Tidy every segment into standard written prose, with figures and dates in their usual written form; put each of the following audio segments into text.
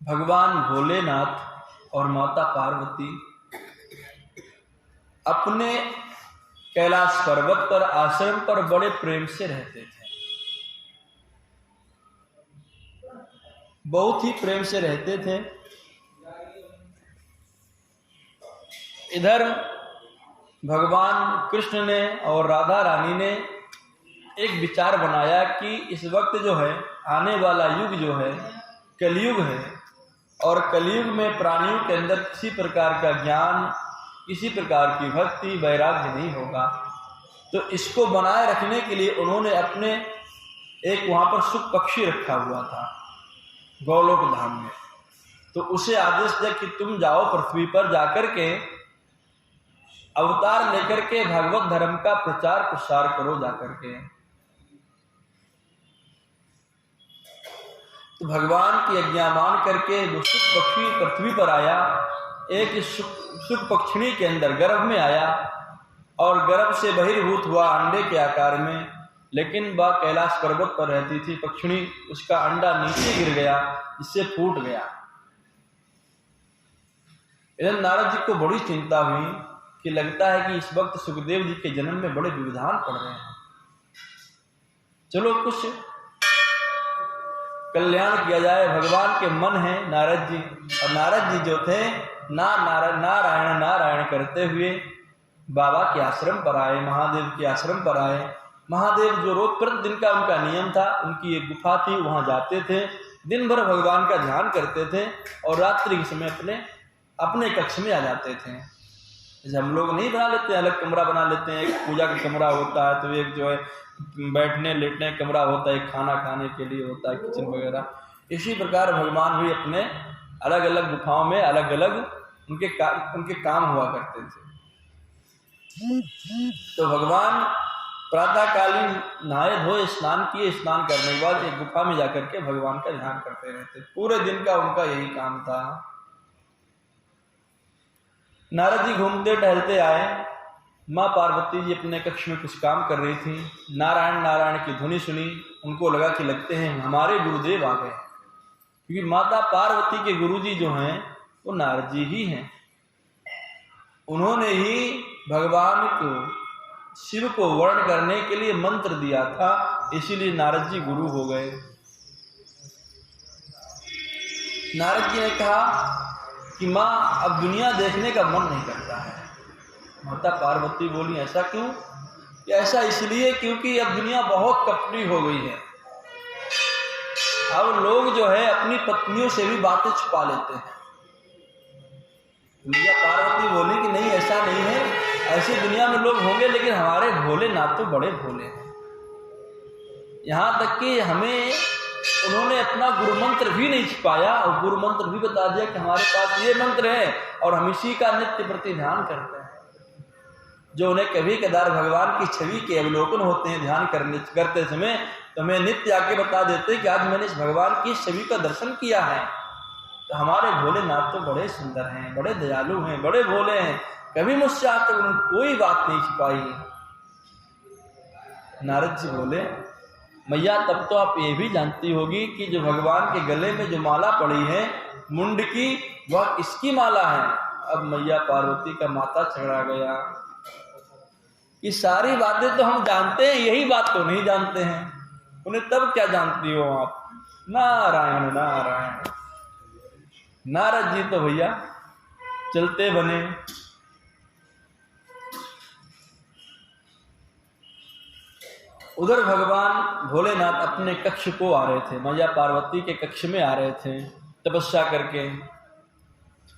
भगवान भोलेनाथ और माता पार्वती अपने कैलाश पर्वत पर आश्रम पर बड़े प्रेम से रहते थे, बहुत ही प्रेम से रहते थे। इधर भगवान कृष्ण ने और राधा रानी ने एक विचार बनाया कि इस वक्त जो है आने वाला युग जो है कलयुग है, और कलयुग में प्राणियों के अंदर किसी प्रकार का ज्ञान, किसी प्रकार की भक्ति, वैराग्य नहीं होगा। तो इसको बनाए रखने के लिए उन्होंने अपने एक वहाँ पर सुख पक्षी रखा हुआ था गौलोक धाम में। तो उसे आदेश दिया कि तुम जाओ पृथ्वी पर जाकर के अवतार लेकर के भगवत धर्म का प्रचार प्रसार करो जाकर के। तो भगवान की आज्ञा मान करके वो सुख पक्षी पृथ्वी पर आया, एक सुख पक्षिणी के अंदर गर्भ में आया और गर्भ से बहिर्भूत हुआ अंडे के आकार में, लेकिन वह कैलाश पर्वत पर रहती थी पक्षिणी, उसका अंडा नीचे गिर गया जिससे फूट गया। इधर नारद जी को बड़ी चिंता हुई कि लगता है कि इस वक्त सुखदेव जी के जन्म में बड़े विधान पड़ रहे हैं, चलो कुछ कल्याण किया जाए। भगवान के मन है नारद जी, और नारद जी जो थे नारायण नारायण करते हुए बाबा के आश्रम पर आए, महादेव के आश्रम पर आए। महादेव जो रोज प्रतिदिन का उनका नियम था, उनकी एक गुफा थी, वहां जाते थे, दिन भर भगवान का ध्यान करते थे और रात्रि के समय अपने कक्ष में आ जाते थे। जैसे हम लोग नहीं बना लेते, अलग कमरा बना लेते हैं, एक पूजा का कमरा होता है, तो एक जो है बैठने लेटने कमरा होता है, एक खाना खाने के लिए होता है किचन वगैरह। इसी प्रकार भगवान भी अपने अलग अलग गुफाओं में अलग अलग उनके काम हुआ करते थे। तो भगवान प्रातःकालीन नहाए धोए स्नान किए, स्नान करने के बाद एक गुफा में जाकर के भगवान का ध्यान करते रहते, पूरे दिन का उनका यही काम था। नारद जी घूमते टहलते आए, माँ पार्वती जी अपने कक्ष में कुछ काम कर रही थी, नारायण नारायण की ध्वनि सुनी, उनको लगा कि लगते हैं हमारे गुरुदेव आ गए, क्योंकि माता पार्वती के गुरुजी जो हैं वो नारद जी ही हैं। उन्होंने ही भगवान को, शिव को वर्ण करने के लिए मंत्र दिया था, इसीलिए नारद जी गुरु हो गए। नारद जी ने कहा कि माँ अब दुनिया देखने का मन नहीं करता है। माता पार्वती बोली ऐसा क्यों? ऐसा इसलिए क्योंकि अब दुनिया बहुत कपटी हो गई है, अब लोग जो है अपनी पत्नियों से भी बातें छुपा लेते हैं। मैया पार्वती बोली कि नहीं ऐसा नहीं है, ऐसी दुनिया में लोग होंगे, लेकिन हमारे भोलेनाथ तो बड़े भोले हैं। यहाँ तक कि हमें उन्होंने अपना गुरु मंत्र भी नहीं छिपाया और गुरु मंत्र भी बता दिया कि हमारे पास ये मंत्र है और हम इसी का नित्य प्रति ध्यान करते हैं। जो उन्हें कभी कदार भगवान की छवि के अवलोकन होते हैं ध्यान करते समय, तो हमें नित्य आके बता देते हैं कि आज मैंने इस भगवान की छवि का दर्शन किया है। तो हमारे भोलेनाथ तो बड़े सुंदर हैं, बड़े दयालु हैं, बड़े भोले हैं, कभी मुझसे आज तक उन्होंने कोई बात नहीं छिपाई। नारद जी बोले मैया तब तो आप ये भी जानती होगी कि जो भगवान के गले में जो माला पड़ी है मुंड की, वह किसकी माला है? अब मैया पार्वती का माथा चढ़ा गया। ये सारी बातें तो हम जानते हैं, यही बात तो नहीं जानते हैं। उन्हें तब क्या जानती हो आप? नारायण नारायण। नारद जी तो भैया चलते बने। उधर भगवान भोलेनाथ अपने कक्ष को आ रहे थे, मैया पार्वती के कक्ष में आ रहे थे तपस्या करके।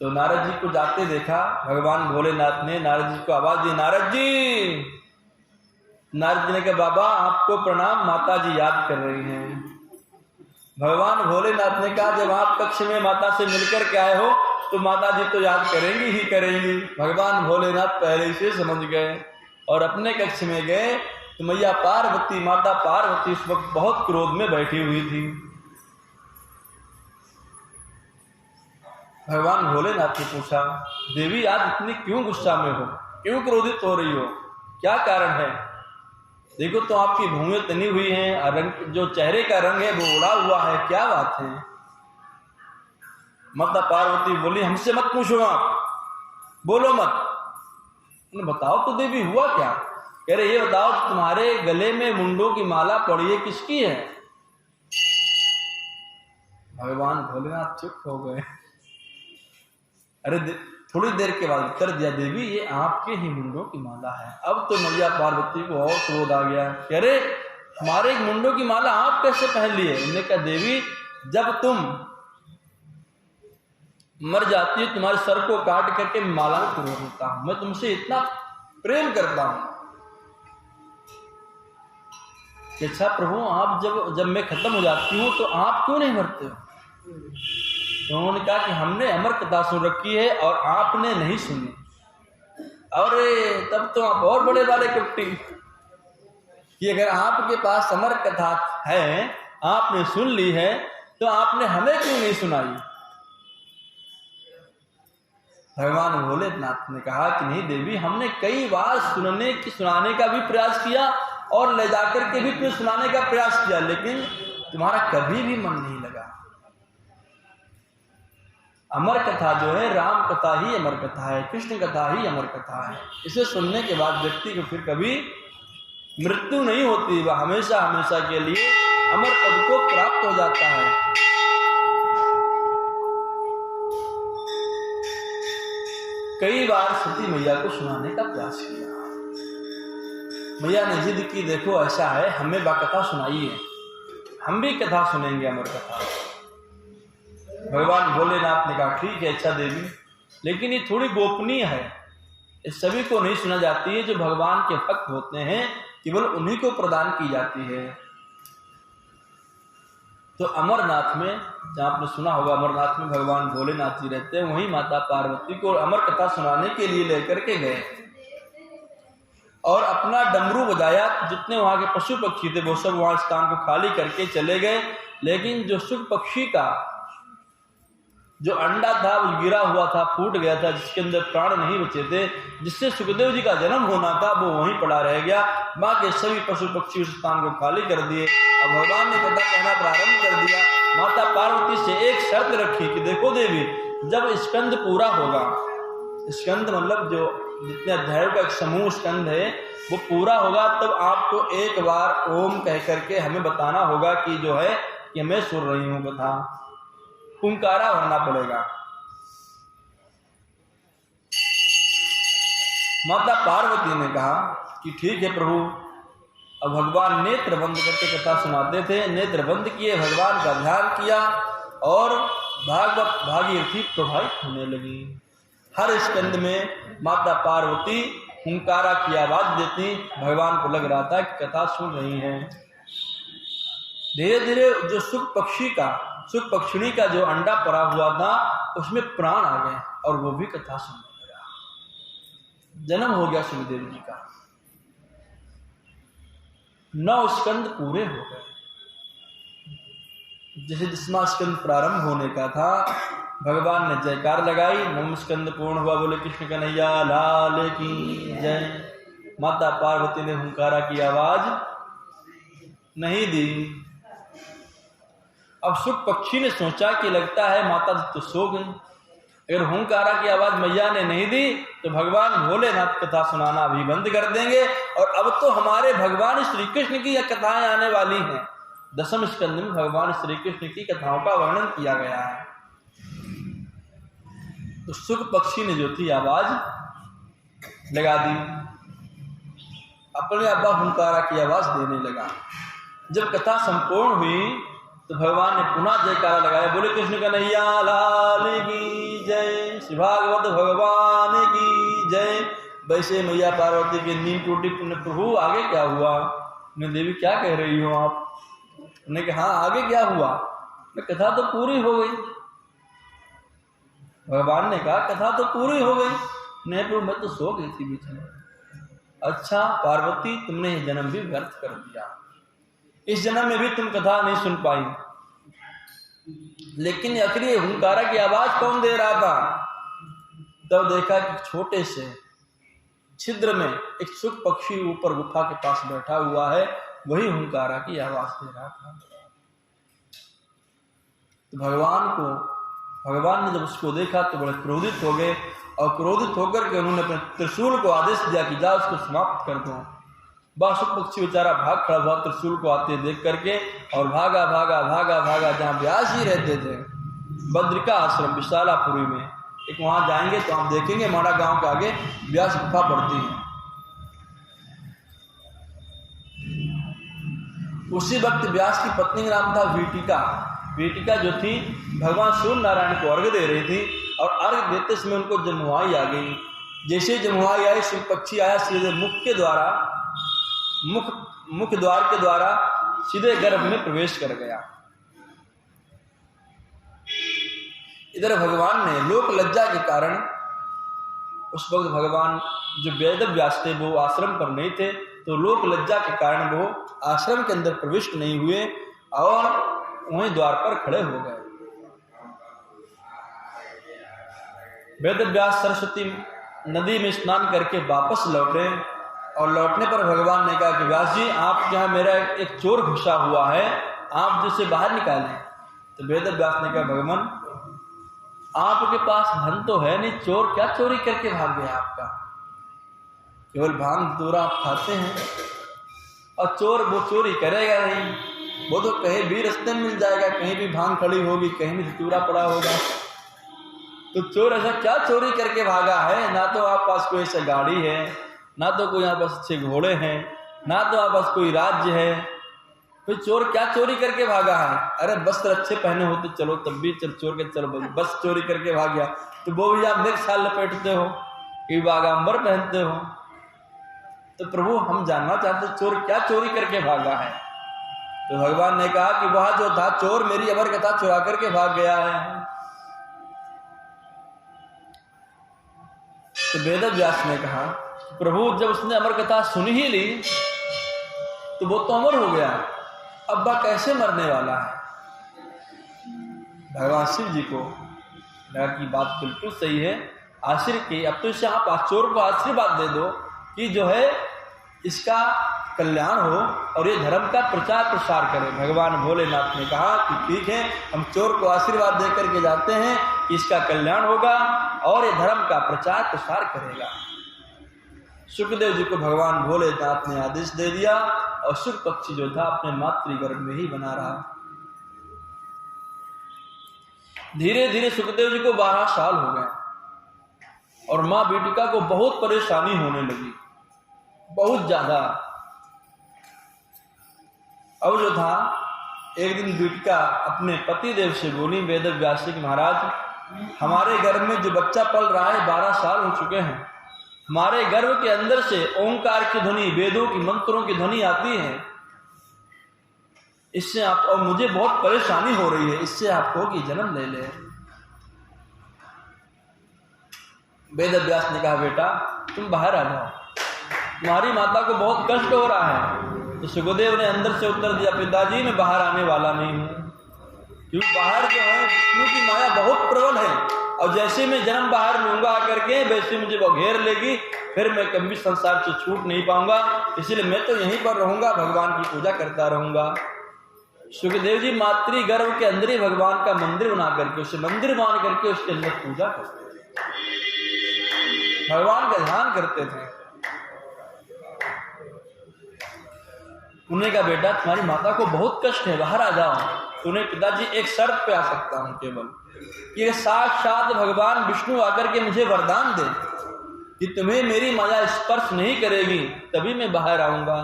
तो नारद जी को जाते देखा भगवान भोलेनाथ ने, नारद जी को आवाज दी, नारद जी। नारद जी ने कहा बाबा आपको प्रणाम, माता जी याद कर रही हैं। भगवान भोलेनाथ ने कहा जब आप कक्ष में माता से मिलकर के आए हो तो माता जी तो याद करेंगी ही करेंगी। भगवान भोलेनाथ पहले से समझ गए और अपने कक्ष में गए। तो मैया पार्वती, माता पार्वती उस वक्त बहुत क्रोध में बैठी हुई थी। भगवान भोलेनाथ ने पूछा देवी आज इतनी क्यों गुस्सा में हो, क्यों क्रोधित हो रही हो, क्या कारण है? देखो तो आपकी भूमियां तनी हुई हैं, रंग जो चेहरे का रंग है वो उड़ा हुआ है, क्या बात है? माता पार्वती बोली, हमसे मत पूछो, आप बोलो मत। बताओ तो देवी हुआ क्या? कह रहे ये बताओ तुम्हारे गले में मुंडों की माला पड़ी है, किसकी है? भगवान भोलेनाथ चुप हो गए। अरे थोड़ी देर के बाद उत्तर दिया, देवी ये आपके ही मुंडों की माला है। अब तो मैया पार्वती को और क्रोध आ गया। कह रहे हमारे एक मुंडों की माला आप कैसे पहन लिए? उन्होंने कहा, देवी जब तुम मर जाती है तुम्हारे सर को काट करके माला में पिरो देता हूं। मैं तुमसे इतना प्रेम करता हूं। अच्छा प्रभु, आप जब मैं खत्म हो जाती हूँ तो आप क्यों नहीं मरते हो? तो उन्होंने कहा कि हमने अमर कथा सुन रखी है और आपने नहीं सुनी। और तब तो आप और बड़े वाले कुट्टी कि अगर आपके पास अमर कथा है, आपने सुन ली है, तो आपने हमें क्यों नहीं सुनाई? भगवान भोलेनाथ ने कहा कि नहीं देवी, हमने कई बार सुनाने का भी प्रयास किया और ले जाकर के भी तुम्हें सुनाने का प्रयास किया, लेकिन तुम्हारा कभी भी मन नहीं लगा। अमर कथा जो है, राम कथा ही अमर कथा है, कृष्ण कथा ही अमर कथा है। इसे सुनने के बाद व्यक्ति को फिर कभी मृत्यु नहीं होती, वह हमेशा हमेशा के लिए अमर पद को प्राप्त हो जाता है। कई बार सती मैया को सुनाने का प्रयास किया। मैया ने जिद की, देखो ऐसा है, हमें वह कथा सुनाइए, हम भी कथा सुनेंगे, अमर कथा। भगवान भोलेनाथ ने कहा, ठीक है अच्छा देवी, लेकिन ये थोड़ी गोपनीय है, इस सभी को नहीं सुना जाती है। जो भगवान के भक्त होते हैं केवल उन्हीं को प्रदान की जाती है। तो अमरनाथ में, जहाँ आपने सुना होगा, अमरनाथ में भगवान भोलेनाथ जी रहते हैं, वहीं माता पार्वती को अमर कथा सुनाने के लिए लेकर के गए और अपना डमरू बजाया। जितने वहां के पशु पक्षी थे वो सब वहां स्थान को खाली करके चले गए। लेकिन जो सुख पक्षी का जो अंडा था वो गिरा हुआ था, फूट गया था, जिसके अंदर प्राण नहीं बचे थे, जिससे सुखदेव जी का जन्म होना था, वो वहीं पड़ा रह गया। बाकी सभी पशु पक्षी उस स्थान को खाली कर दिए और भगवान ने कथा कहना प्रारंभ कर दिया। माता पार्वती से एक शर्त रखी कि देखो देवी, जब स्कंद पूरा होगा, स्कंद मतलब जो जितने अध्यायों का एक समूह स्कंद है वो पूरा होगा, तब आपको एक बार ओम कह करके हमें बताना होगा कि जो है कि मैं सुन रही हूँ कथा। हुंकारा भरना पड़ेगा। माता पार्वती ने कहा कि ठीक है प्रभु। अब भगवान नेत्र बंद करके कथा सुनाते थे, नेत्र बंद किए, भगवान का ध्यान किया और भागवत भागीरथी प्रभावित होने लगी। हर स्कंद में माता पार्वती हुंकारा की आवाज देती, भगवान को लग रहा था कि कथा सुन रही हैं। धीरे धीरे जो सुख पक्षिणी का जो अंडा पड़ा हुआ था उसमें प्राण आ गए और वो भी कथा सुनने लगा। जन्म हो गया सुखदेव जी का। 9 स्कंद पूरे हो गए। जैसे 10वां स्कंद प्रारंभ होने का था, भगवान ने जयकार लगाई, 9वां स्कंद पूर्ण हुआ, बोले कृष्ण कन्हैया लाल की जय। माता पार्वती ने हुंकारा की आवाज नहीं दी। अब सुख पक्षी ने सोचा कि लगता है माता जी तो सो गई। अगर हुंकारा की आवाज मैया ने नहीं दी तो भगवान भोलेनाथ कथा सुनाना भी बंद कर देंगे और अब तो हमारे भगवान श्री कृष्ण की यह कथाएं आने वाली हैं। 10वें स्कंद में भगवान श्री कृष्ण की कथाओं का वर्णन किया गया है। तो सुख पक्षी ने जो थी आवाज लगा दी, अपने अब्बा हुंकारा की आवाज देने लगा। जब कथा संपूर्ण हुई तो भगवान ने पुनः जयकारा लगाया, बोले कृष्ण कन्हैया लाल की जय, श्री भागवत भगवान की जय। वैसे मैया पार्वती की नींद टूटी। प्रभु आगे क्या हुआ? मैं देवी क्या कह रही हो आप? उन्होंने कहा हाँ आगे क्या हुआ? मैं कथा तो पूरी हो गई। भगवान ने कहा कथा तो पूरी हो गई। नहीं प्रभु मैं तो सो गई थी बीच में। अच्छा पार्वती, तुमने ये जन्म भी व्यर्थ कर दिया, इस जन्म में भी तुम कथा नहीं सुन पाई। लेकिन आखिरी हुंकारा की आवाज कौन दे रहा था? तब देखा कि छोटे से छिद्र में एक सुख पक्षी ऊपर गुफा के पास बैठा हुआ है, वही हुंकारा की आवाज दे रहा था। तो भगवान को भगवान ने जब उसको देखा तो बड़े क्रोधित हो गए और क्रोधित होकर के उन्होंने अपने त्रिशूल को आदेश दिया कि जा उसको समाप्त कर दो। बासुक पक्षी बेचारा भाग खड़ा हुआ त्रिशूल को आते देख करके और भागा भागा भागा भागा जहाँ व्यास जी रहते थे, बद्रिका आश्रम विशालापुरी में। एक वहाँ जाएंगे तो आप देखेंगे माड़ा गांव के आगे व्यास गुफा पड़ती है। उसी वक्त व्यास की पत्नी का नाम था वीटिका। वीटिका जो थी भगवान सूर्य नारायण को अर्घ दे रही थी और अर्घ देते समय उनको जमुआई आ गई। जैसे जमुआई आई शिव पक्षी आया सीधे मुख द्वार के द्वारा सीधे गर्भ में प्रवेश कर गया। इधर भगवान ने लोक लज्जा के कारण उस वक्त भगवान जो वेद व्यास थे वो आश्रम पर नहीं थे, तो लोक लज्जा के कारण वो आश्रम के अंदर प्रविष्ट नहीं हुए और वहीं द्वार पर खड़े हो गए। वेद व्यास सरस्वती नदी में स्नान करके वापस लौटे और लौटने पर भगवान ने कहा कि व्यास जी आप यहाँ मेरा एक चोर घुसा हुआ है, आप जिसे बाहर निकालें। तो वेद व्यास ने कहा भगवान आपके पास धन तो है नहीं, चोर क्या चोरी करके भाग गया आपका? केवल भांग धतूरा आप खाते हैं और चोर वो चोरी करेगा नहीं, वो तो कहीं भी रास्ते में मिल जाएगा, कहीं भी भांग खड़ी होगी, कहीं भी धतूरा पड़ा होगा। तो चोर ऐसा क्या चोरी करके भागा है? ना तो आप पास कोई ऐसा गाड़ी है, ना तो कोई यहाँ पास अच्छे घोड़े हैं, ना तो आप पास कोई राज्य है, तो चोर क्या चोरी करके भागा है? अरे वस्त्र अच्छे पहने होते चलो तब भी चोर के चलो बस चोरी करके भाग गया, तो वो भी आप देख साल लपेटते हो कि बागाम्बर पहनते हो। तो प्रभु हम जानना चाहते चोर क्या चोरी करके भागा है? तो भगवान ने कहा कि वह जो था चोर मेरी अमर कथा चुरा करके भाग गया है। तो वेद व्यास ने कहा प्रभु जब उसने अमर कथा सुन ही ली तो वो तो अमर हो गया, अब वह कैसे मरने वाला है? भगवान शिव जी को लगा कि बात बिल्कुल सही है, आशीर्वाद की अब तो इसे आप चोर को आशीर्वाद दे दो कि जो है इसका कल्याण हो और ये धर्म का प्रचार प्रसार करे। भगवान भोलेनाथ ने कहा कि ठीक है हम चोर को आशीर्वाद दे करके जाते हैं कि इसका कल्याण होगा और ये धर्म का प्रचार प्रसार करेगा। सुखदेव जी को भगवान भोलेनाथ ने आदेश दे दिया और शुक पक्षी जो था अपने मातृगर्भ में ही बना रहा। धीरे धीरे सुखदेव जी को 12 साल हो गए और माँ वीटिका को बहुत परेशानी होने लगी, बहुत ज्यादा। अब जो था एक दिन वीटिका अपने पति देव से बोली वेद व्यास जी महाराज हमारे गर्भ में जो बच्चा पल रहा है 12 साल हो चुके हैं, हमारे गर्भ के अंदर से ओंकार की ध्वनि वेदों की मंत्रों की ध्वनि आती है, इससे आप और मुझे बहुत परेशानी हो रही है, इससे आपको कि जन्म ले ले। वेद व्यास ने कहा बेटा तुम बाहर आ जाओ, तुम्हारी माता को बहुत कष्ट हो रहा है। तो सुखदेव ने अंदर से उत्तर दिया पिताजी मैं बाहर आने वाला नहीं हूँ, क्योंकि बाहर जो है विष्णु की माया बहुत प्रबल है और जैसे मैं जन्म बाहर लूंगा आकर के वैसे मुझे वो घेर लेगी, फिर मैं कभी संसार से छूट नहीं पाऊंगा, इसलिए मैं तो यहीं पर रहूंगा, भगवान की पूजा करता रहूंगा। सुखदेव जी मातृ गर्भ के अंदर ही भगवान का मंदिर बना करके उसे मंदिर मान करके उसके अंदर पूजा करते थे, भगवान का ध्यान करते थे। उन्होंने कहा बेटा तुम्हारी माता को बहुत कष्ट है, बाहर आ जाओ। तो उन्हें पिताजी एक शर्त पे आ सकता हूं केवल कि साक्षात भगवान विष्णु आकर के मुझे वरदान दे कि तुम्हें मेरी माया स्पर्श नहीं करेगी तभी मैं बाहर आऊंगा।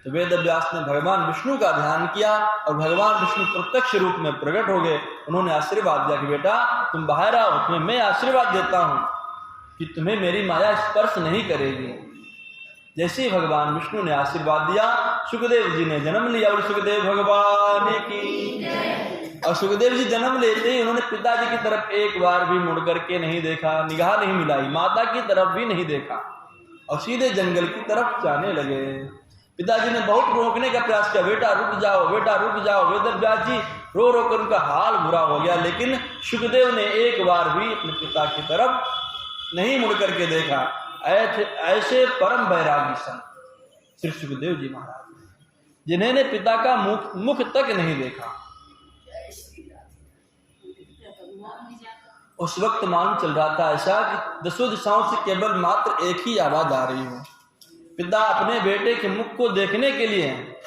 तो वेद व्यास ने भगवान विष्णु का ध्यान किया और भगवान विष्णु प्रत्यक्ष रूप में प्रकट हो गए। उन्होंने आशीर्वाद दिया कि बेटा तुम बाहर आओ, तुम्हें मैं आशीर्वाद देता हूं कि तुम्हें मेरी माया स्पर्श नहीं करेगी। जैसे ही भगवान विष्णु ने आशीर्वाद दिया सुखदेव जी ने जन्म लिया और सुखदेव भगवान की। और सुखदेव जी जन्म लेते ही उन्होंने पिताजी की तरफ एक बार भी मुड़ करके नहीं देखा, निगाह नहीं मिलाई, माता की तरफ भी नहीं देखा और सीधे जंगल की तरफ जाने लगे। पिताजी ने बहुत रोकने का प्रयास किया, बेटा रुक जाओ, बेटा रुक जाओ। वेद व्यास जी रो रो कर उनका हाल बुरा हो गया, लेकिन सुखदेव ने एक बार भी अपने पिता की तरफ नहीं मुड़ करके देखा। ऐसे परम वैरागी संत श्री सुखदेव जी महाराज जिन्होंने पिता का मुख तक नहीं देखा। उस वक्त मालूम चल रहा था ऐसा कि 10 दिशाओं से केवल मात्र एक ही आवाज आ रही हो। पिता अपने बेटे के मुख को देखने के लिए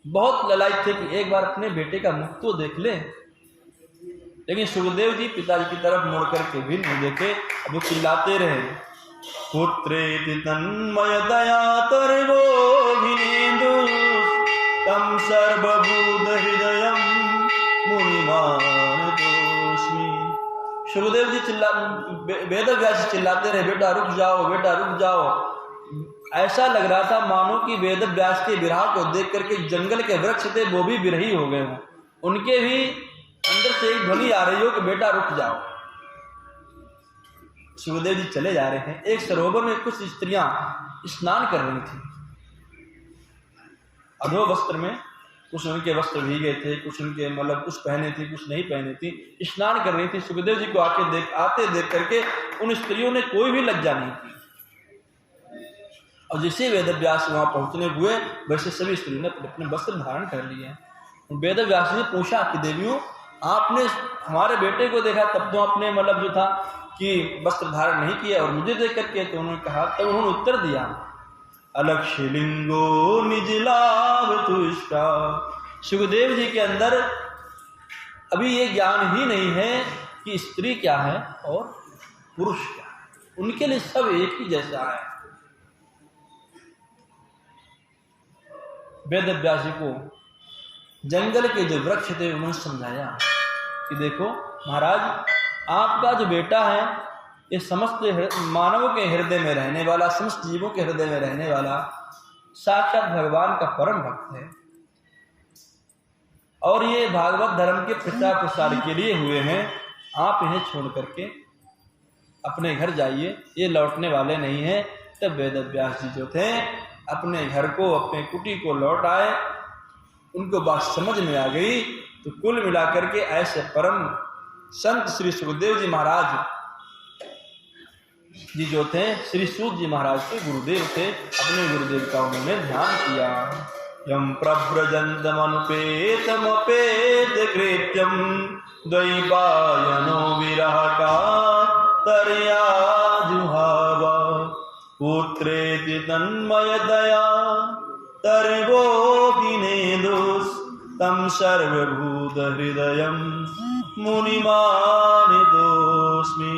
बहुत ललायत थे कि एक बार अपने बेटे का मुख तो देख ले, लेकिन सुखदेव जी पिताजी की तरफ मुड़ करके भी नहीं देखे। अब वो चिल्लाते रहे, पुत्रेति तन्मयतया तर्वोऽभिनेन्दु तं सर्वभूत हृदयं मुनिमानतोऽस्मि। सुखदेव जी वेदव्यास चिल्लाते रहे, बेटा रुक जाओ, बेटा रुक जाओ। ऐसा लग रहा था मानो कि वेदव्यास के विरह को देख करके जंगल के वृक्ष थे वो भी विरही हो गए हों, उनके भी अंदर से एक ध्वनि आ रही हो कि बेटा रुक जाओ। सुखदेव जी चले जा रहे हैं। एक सरोवर में कुछ स्त्रियां स्नान कर रही थी, अधो वस्त्र में, कुछ उनके वस्त्र भीगे थे, कुछ उनके मतलब कुछ पहने थी, कुछ नहीं पहने थी, स्नान कर रही थी। सुखदेव जी को आते देख करके उन स्त्रियों ने कोई भी लज्जा नहीं की, और जैसे वेदव्यास वहां पहुंचने हुए वैसे सभी स्त्रियों ने अपने वस्त्र धारण कर लिए। वेदव्यास ने पूछा कि देवियों, आपने हमारे बेटे को देखा तब तो आपने मतलब जो था कि वस्त्र धारण नहीं किया, और मुझे देख करके तो उन्होंने कहा, तब उन्होंने उत्तर दिया, अलक्षलिंगो निजलाभ तुष्टा। सुखदेव जी के अंदर अभी ये ज्ञान ही नहीं है कि स्त्री क्या है और पुरुष क्या है, उनके लिए सब एक ही जैसा है। वेदव्यास जी को जंगल के जो वृक्ष थे उन्होंने समझाया कि देखो महाराज, आपका जो बेटा है ये समस्त मानवों के हृदय में रहने वाला, समस्त जीवों के हृदय में रहने वाला साक्षात भगवान का परम भक्त है, और ये भागवत धर्म के प्रचार प्रसार के लिए हुए हैं। आप इन्हें छोड़ करके अपने घर जाइए, ये लौटने वाले नहीं हैं। तब वेदव्यास जी जो थे अपने घर को, अपने कुटी को लौट आए। उनको बात समझ में आ गई। तो कुल मिलाकर के ऐसे परम संत श्री सुखदेव जी महाराज जी जो थे, श्री सूत जी महाराज के गुरुदेव थे। अपने गुरुदेव का उन्होंने ध्यान किया। यम प्रव्रजन्तमनुपेतमपेत कृत्यम द्वैपायनो विरह का तरया जुहावा पुत्रेति तन्मयतया तर्वोऽभिनेदुस् तं सर्वभूत हृदयं मुनिमानितोऽस्मि।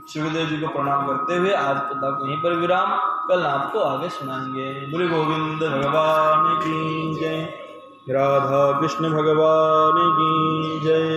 सुखदेव जी को प्रणाम करते हुए आज कथा को यहीं पर विराम, कल आपको आगे सुनाएंगे। गुरु गोविंद भगवान की जय, राधा कृष्ण भगवान की जय।